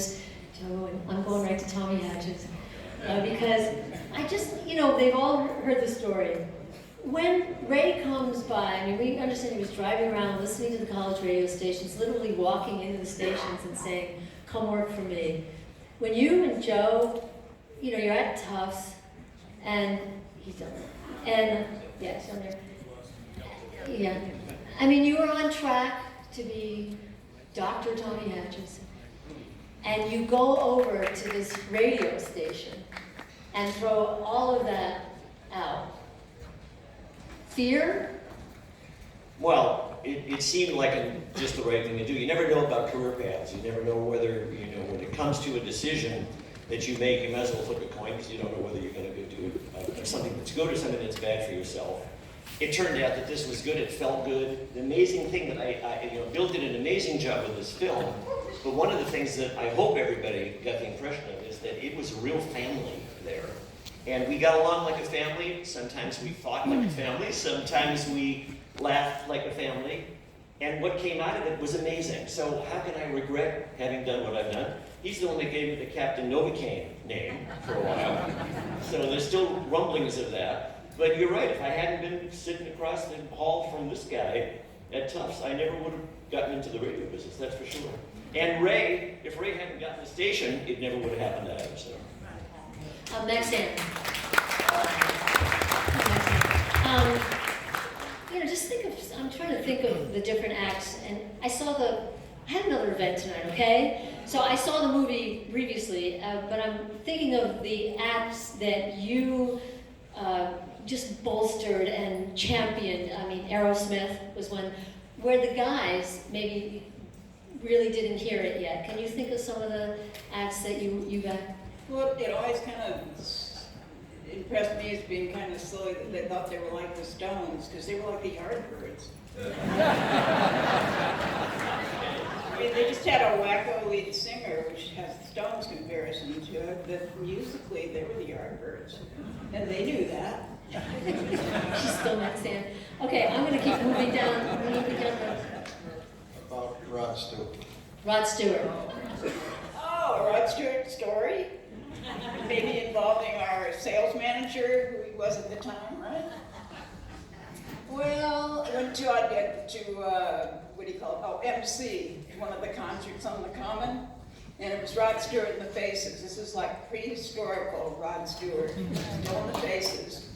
this, Joe, and I'm going right to Tommy Hatches, because I just, they've all heard the story. When Ray comes by, I mean, we understand he was driving around, listening to the college radio stations, literally walking into the stations and saying, "Come work for me." When you and Joe, you're at Tufts, and he's done it. And, yeah, he's down there. Yeah. I mean, you were on track to be Dr. Tommy Hatches. And you go over to this radio station and throw all of that out. Fear? Well, it seemed like just the right thing to do. You never know about career paths. You never know whether, when it comes to a decision that you make, you might as well flip a coin because you don't know whether you're going to do something that's good or something that's bad for yourself. It turned out that this was good. It felt good. The amazing thing that Bill did an amazing job with this film. But one of the things that I hope everybody got the impression of is that it was a real family there. And we got along like a family. Sometimes we fought like a family. Sometimes we laughed like a family. And what came out of it was amazing. So how can I regret having done what I've done? He's the one that gave me the Captain Novocaine name for a while. So there's still rumblings of that. But you're right, if I hadn't been sitting across the hall from this guy at Tufts, I never would have gotten into the radio business, that's for sure. And Ray, if Ray hadn't gotten the station, it never would have happened either, so. Next Ann. Just think of, I'm trying to think of the different acts, and I had another event tonight, okay? So I saw the movie previously, but I'm thinking of the acts that you just bolstered and championed. I mean, Aerosmith was one, where the guys maybe really didn't hear it yet. Can you think of some of the acts that you got? Well, it always kind of impressed me as being kind of silly that they thought they were like the Stones, because they were like the Yardbirds. I mean, they just had a wacko lead singer, which has the Stones comparison to it, but musically they were the Yardbirds, and they knew that. She's still not saying. Okay, I'm going to keep moving down. About Rod Stewart. Rod Stewart. Oh, a Rod Stewart story? Maybe involving our sales manager, who he was at the time, right? Well, I went to what do you call it? Oh, MC, one of the concerts on the Common, and it was Rod Stewart and the Faces. This is like prehistorical Rod Stewart, still in the Faces.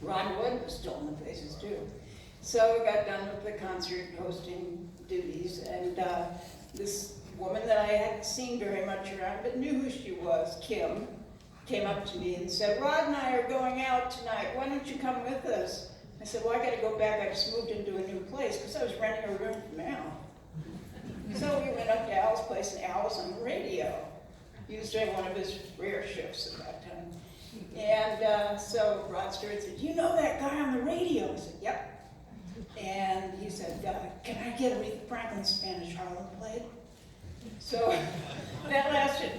Ron Wood was still in the Faces too. So we got done with the concert hosting duties, and this woman that I hadn't seen very much around, but knew who she was, Kim, came up to me and said, "Rod and I are going out tonight. Why don't you come with us?" I said, "Well, I got to go back. I just moved into a new place," because I was renting a room from Al. So we went up to Al's place, and Al was on the radio. He was doing one of his rare shifts at that time. And so Rod Stewart said, "You know that guy on the radio?" I said, "Yep." And he said, "Can I get Aretha Franklin's Spanish Harlem played?" So that lasted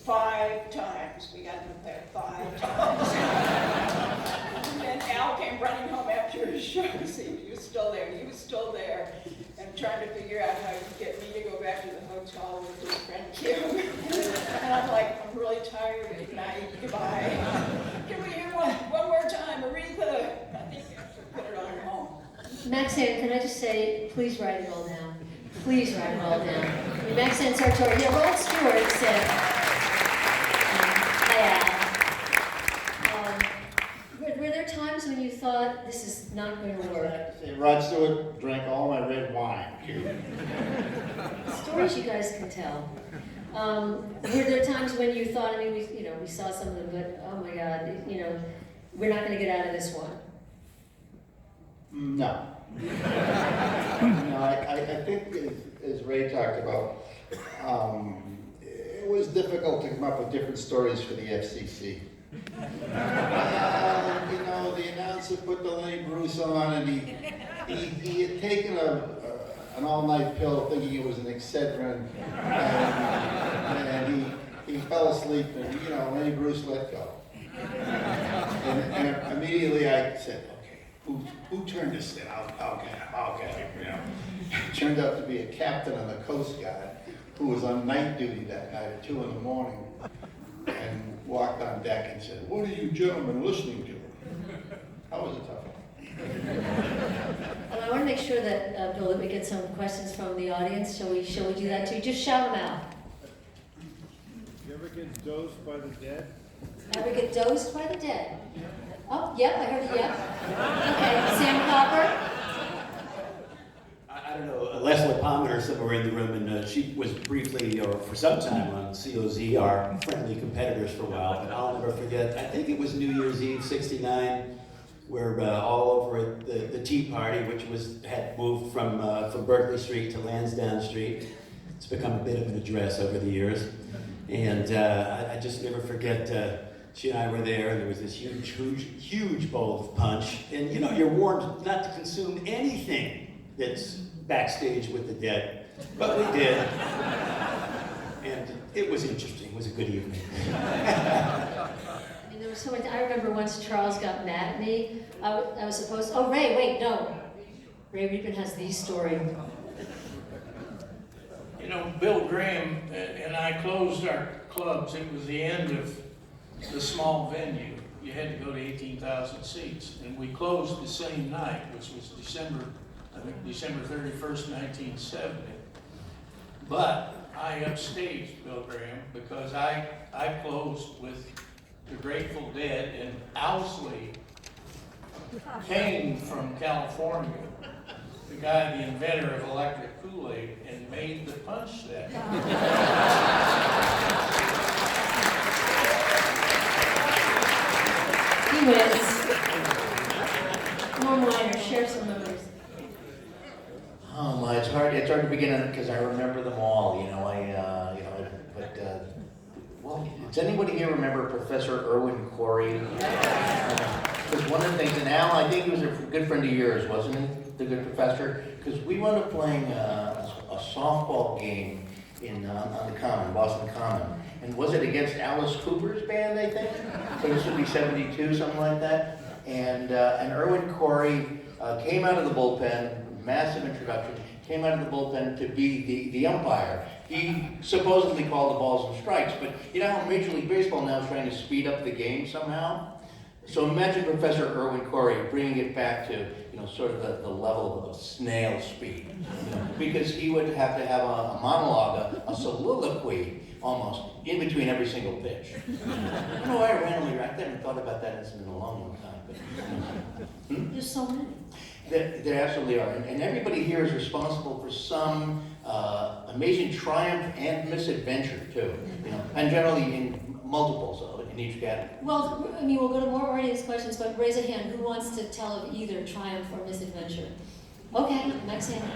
5 times. We got to play it 5 times. And then Al came running home after his show to see if he was still there. He was still there, and trying to figure out how he could get me to go back to the hotel with his friend Kim. And I'm like, "I'm really tired. Good night. Goodbye. Can we hear one more time, Aretha?" I think I should put it on her home. Maxine, can I just say, please write it all down. Please write it all down. Maxine Sartori. Yeah, Rod Stewart said, were there times when you thought, this is not going to work? Rod Stewart drank all my red wine. Stories you guys can tell. Were there times when you thought, I mean, we saw some of them, but oh my God, we're not going to get out of this one? No. No, I think as Ray talked about, it was difficult to come up with different stories for the FCC. The announcer put the Lenny Bruce on, and he had taken an all-night pill thinking it was an Excedrin, and he fell asleep, and Lenny Bruce let go. And immediately I said, Who turned this in? I'll get him. Turned out to be a captain on the Coast Guard who was on night duty that night at 2 in the morning, and walked on deck and said, "What are you gentlemen listening to?" That was a tough one. I want to make sure that, Bill, that we get some questions from the audience. Shall we do that too? Just shout them out. You ever get dosed by the dead? Ever get dosed by the dead? Oh, yep, I heard it, yep. Okay, Sam Copper? I don't know, Leslie Palmer somewhere in the room, and she was briefly, or for some time, on COZ, our friendly competitors for a while, but I'll never forget, I think it was New Year's Eve, '69, where all over at the Tea Party, which had moved from Berkeley Street to Lansdowne Street. It's become a bit of an address over the years. And I just never forget, she and I were there, and there was this huge bowl of punch. And you know, you're warned not to consume anything that's backstage with the dead. But we did. And it was interesting. It was a good evening. There was so many, I remember once Charles got mad at me. I was supposed, oh, Ray, wait, no. Ray Reedman has the story. You know, Bill Graham and I closed our clubs. It was the end of the small venue. You had to go to 18,000 seats. And we closed the same night, which was December 31st, 1970. But I upstaged Bill Graham because I closed with the Grateful Dead, and Owsley came from California, the guy, the inventor of electric Kool-Aid, and made the punch that night. He wins. Norm Liner, share some numbers. Oh my, it's hard to begin because I remember them all, well, does anybody here remember Professor Irwin Corey? Because one of the things, and Al, I think he was a good friend of yours, wasn't he, the good professor? Because we wound up playing a softball game on the Common, Boston Common. And was it against Alice Cooper's band, I think? So this would be 72, something like that. And Irwin Corey came out of the bullpen, massive introduction, came out of the bullpen to be the umpire. He supposedly called the balls and strikes, but you know how Major League Baseball now is trying to speed up the game somehow? So imagine Professor Irwin Corey bringing it back to, sort of the level of snail speed. Because he would have to have a monologue, a soliloquy, almost, in between every single pitch. I know I randomly, I haven't thought about that incident in a long time. But, There's so many. There absolutely are. And everybody here is responsible for some amazing triumph and misadventure, too. And generally in multiples of it in each category. Well, I mean, we'll go to more audience questions, but raise a hand. Who wants to tell of either triumph or misadventure? Okay, next hand.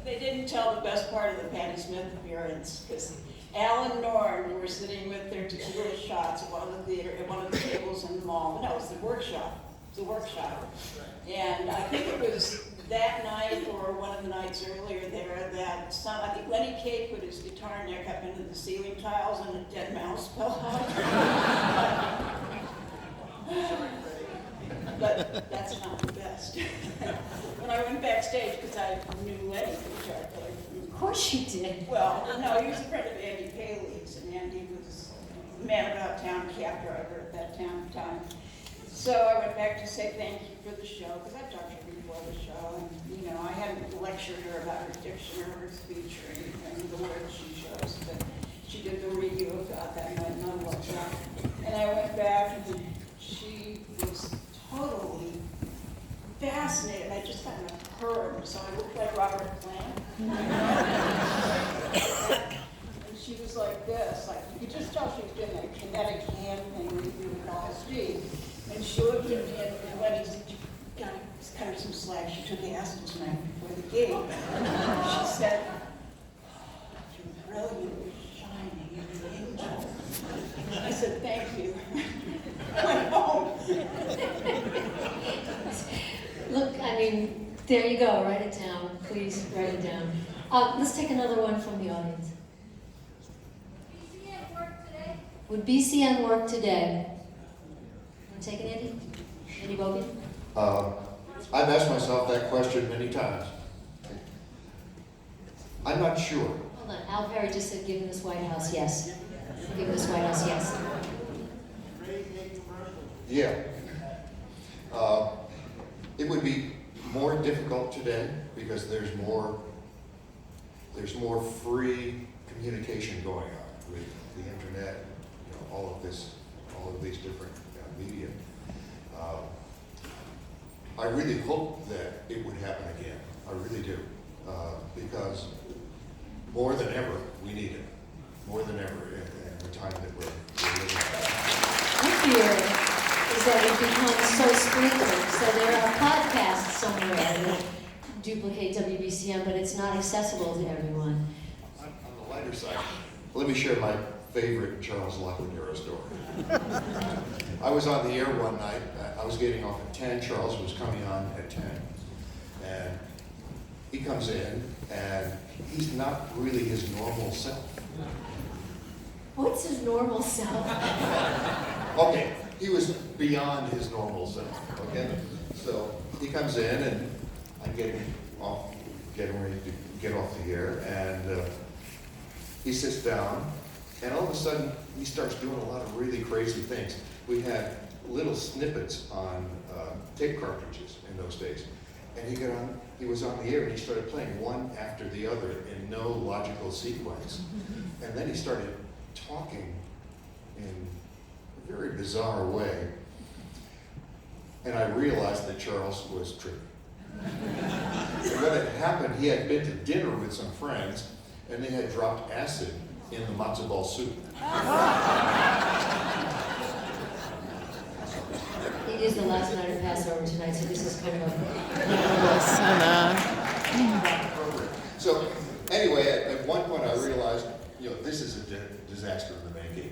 They didn't tell the best part of the Patti Smith appearance, because Al and Norm were sitting with their tequila shots at one of the tables in the mall. No, it was the workshop. And I think it was that night or one of the nights earlier there that I think Lenny Kaye put his guitar neck up into the ceiling tiles and a dead mouse fell out. But that's not the best. When I went backstage, because I knew Lenny, the guitar player. Of course you did. Well, no, he was a friend of Andy Paley's, and Andy was a man about town cab driver at that time. So I went back to say thank you for the show, because I've talked to her before the show, and I hadn't lectured her about her diction or her speech or anything, the words she chose, but she did the review of that night, and I loved that. And I went back, and she was totally fascinated. I just got in a perm, so I looked like Robert Plant. And she was like this, like you could just tell she was doing that kinetic hand thing we do with LSD. And she looked at me and when he got kind of some slack, she took acid tonight before the game. She said, "You're brilliant, shining, you're an angel." I said, "Thank you." I went home. Look, I mean, there you go. Write it down. Please write it down. Let's take another one from the audience. BCN work today? Would BCN work today? Want to take it, Andy? Andy Bogan? I've asked myself that question many times. I'm not sure. Hold on, Al Perry just said, given this White House, yes. Given this White House, yes. Yeah. It would be more difficult today because there's more free communication going on with the internet, you know, all of these different media. I really hope that it would happen again. I really do, because more than ever we need it. More than ever in the time that we're living in. My fear is that it becomes so splintered, so there are podcasts somewhere that duplicate WBCN, but it's not accessible to everyone. On the lighter side, let me share my favorite Charles Lacunero story. I was on the air one night. I was getting off at 10. Charles was coming on at 10. And he comes in, and he's not really his normal self. What's his normal self? Okay, he was beyond his normal self, okay? So he comes in, and I getting ready to get off the air, and he sits down, and all of a sudden, he starts doing a lot of really crazy things. We had little snippets on tape cartridges in those days, and he was on the air, and he started playing one after the other in no logical sequence, and then he started talking in a very bizarre way, and I realized that Charles was tripping. And what had happened, he had been to dinner with some friends, and they had dropped acid in the matzo ball soup. It is the last night of Passover tonight, so this is kind of So anyway, at one point I realized, you know, this is a disaster in the making.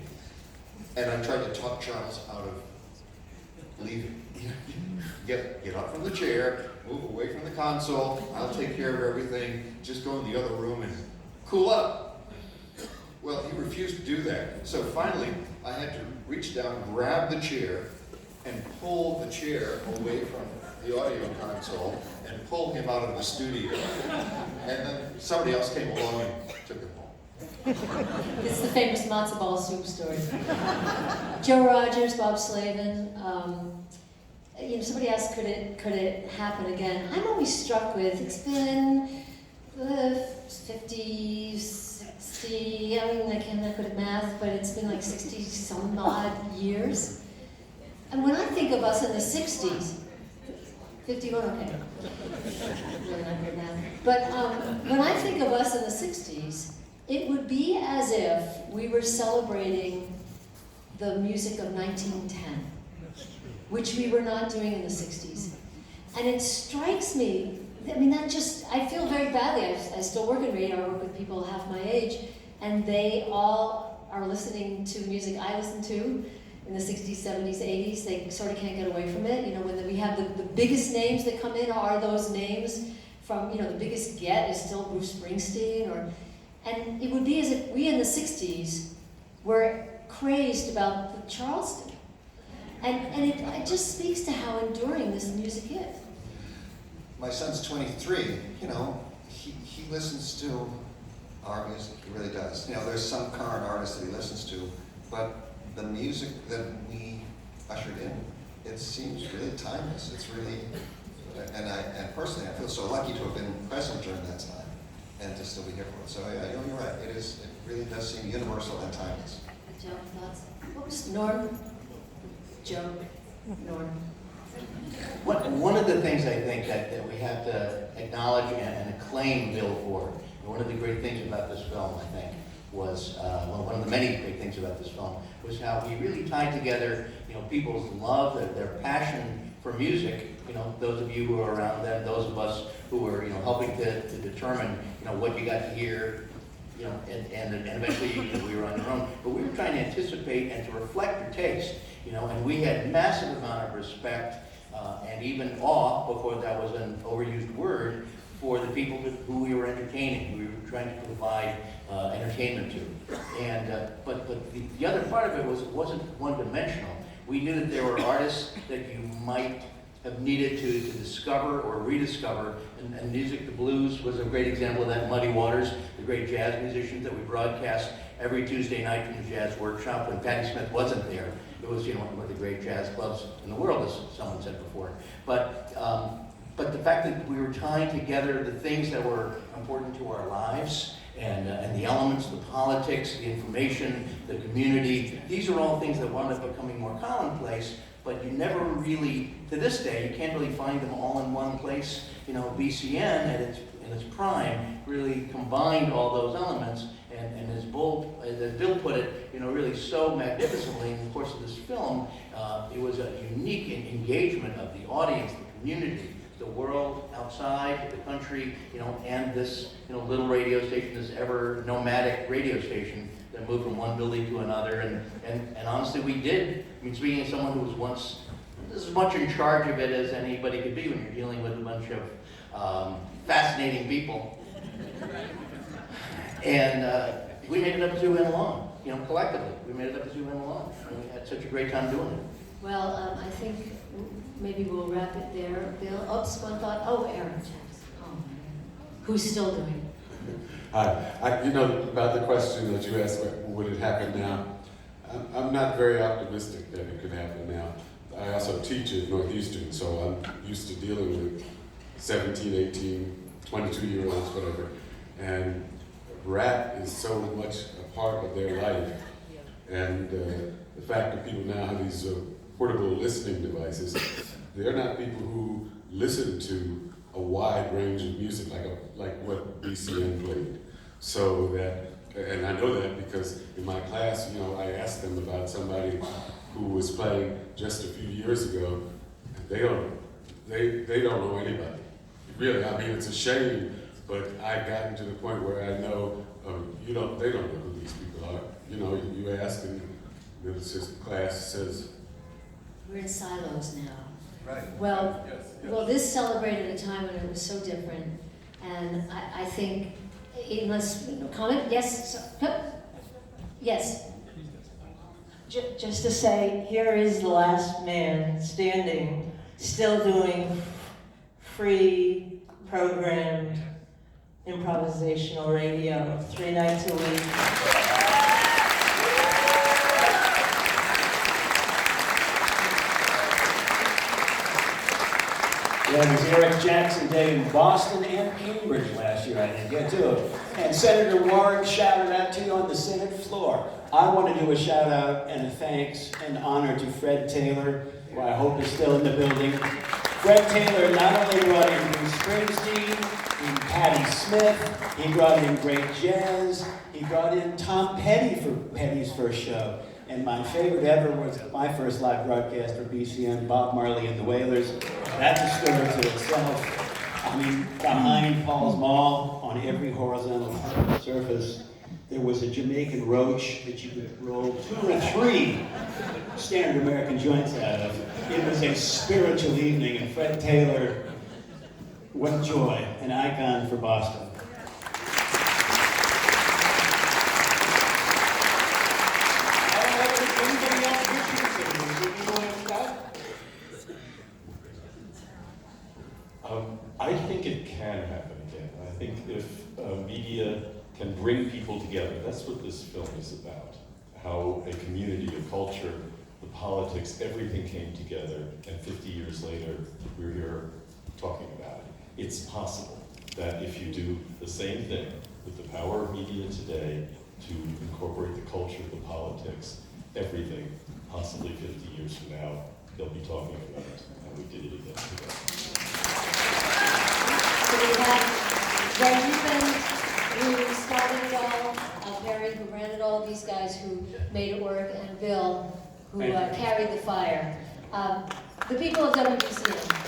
And I tried to talk Charles out of leaving. Get up from the chair, move away from the console, I'll take care of everything, just go in the other room and cool up. Well, he refused to do that. So finally, I had to reach down, grab the chair, and pull the chair away from the audio console and pull him out of the studio. And then somebody else came along and took him home. It's the famous matzo ball soup story. Joe Rogers, Bob Slavin. You know, somebody asked, could it happen again? I'm always struck with, it's been 50, 60, I mean, I'm not good at math, but it's been like 60 some odd years. And when I think of us in the 60s, 51, okay. Really not good at math. But when I think of us in the 60s, it would be as if we were celebrating the music of 1910, which we were not doing in the 60s. And it strikes me, I mean, I feel very badly. I still work in radio, I work with people half my age, and they all are listening to music I listened to in the 60s, 70s, 80s. They sort of can't get away from it. You know, when we have the biggest names that come in are those names from, you know, the biggest get is still Bruce Springsteen, and it would be as if we in the 60s were crazed about the Charleston. And it just speaks to how enduring this music is. My son's 23, you know, he listens to our music, he really does. You know, there's some current artists that he listens to, but the music that we ushered in, it seems really timeless. It's really, and personally, I feel so lucky to have been present during that time and to still be here for it. So yeah, you're right, it really does seem universal and timeless. Joe, thoughts? What was Norm? Joe, Norm. One of the things I think that we have to acknowledge and acclaim Bill for, and one of the great things about this film, I think, was, one of the many great things about this film, was how he really tied together, you know, people's love, their passion for music, you know, those of you who are around them, those of us who were, you know, helping to determine, you know, what you got to hear, you know, and eventually we were on your own, but we were trying to anticipate and to reflect your taste, you know, and we had massive amount of respect and even awe, before that was an overused word, for the people who we were entertaining, we were trying to provide entertainment to. And but the other part of it was, it wasn't one-dimensional. We knew that there were artists that you might have needed to discover or rediscover, and music, the blues was a great example of that. Muddy Waters, the great jazz musicians that we broadcast every Tuesday night from the Jazz Workshop when Patti Smith wasn't there. It was, you know, one of the great jazz clubs in the world, as someone said before. But the fact that we were tying together the things that were important to our lives, and the elements, the politics, the information, the community, these are all things that wound up becoming more commonplace, but you never really, to this day, you can't really find them all in one place. You know, BCN in its prime really combined all those elements, and as Bill put it, you know, really so magnificently in the course of this film, it was a unique engagement of the audience, the community, the world outside, the country, you know, and this, you know, little radio station, this ever nomadic radio station that moved from one building to another. And honestly, we did. I mean, speaking of someone who was once as much in charge of it as anybody could be when you're dealing with a bunch of fascinating people. And we made it up as we went along, you know, collectively. We made it up as we went along. And we had such a great time doing it. Well, I think maybe we'll wrap it there. Bill, oops, one thought. Oh, Aaron Jackson. Oh, who's still doing it? Hi. You know, about the question that you asked, would it happen now? I'm not very optimistic that it could happen now. I also teach at Northeastern, so I'm used to dealing with 17, 18, 22-year-olds, whatever. And rap is so much a part of their life. And the fact that people now have these portable listening devices, they're not people who listen to a wide range of music like what BCN played. So that, and I know that because in my class, you know, I asked them about somebody who was playing just a few years ago. They don't know anybody. Really, I mean, it's a shame, but I've gotten to the point where I know they don't know who these people are. You know, you ask and it's just class says. We're in silos now. Right. Well, Yes. well, this celebrated a time when it was so different, and I think, unless, comment, yes, yes. Just to say, here is the last man standing, still doing free programmed improvisational radio 3 nights a week. Yeah, it was Eric Jackson Day in Boston and Cambridge last year. I didn't get to it. And Senator Warren shouted out to you on the Senate floor. I want to do a shout out and a thanks and honor to Fred Taylor, who I hope is still in the building. Fred Taylor not only brought in Bruce Springsteen, and Patti Smith, he brought in great jazz, he brought in Tom Petty for Petty's first show. And my favorite ever was my first live broadcast for BCN, Bob Marley and the Wailers. That's a story to itself. I mean, behind Paul's Mall, on every horizontal surface, there was a Jamaican roach that you could roll 2 or 3 standard American joints out of. It was a spiritual evening, and Fred Taylor, what a joy, an icon for Boston. I think it can happen again. I think if media can bring people together, that's what this film is about. How a community, a culture, the politics, everything came together, and 50 years later, we're here talking about it. It's possible that if you do the same thing with the power of media today to incorporate the culture, the politics, everything, possibly 50 years from now, they'll be talking about it, and we did it again today. So we have Ray Rubin, who started it all, Perry, who ran it all, these guys who made it work, and Bill, who carried the fire. The people of WBCN.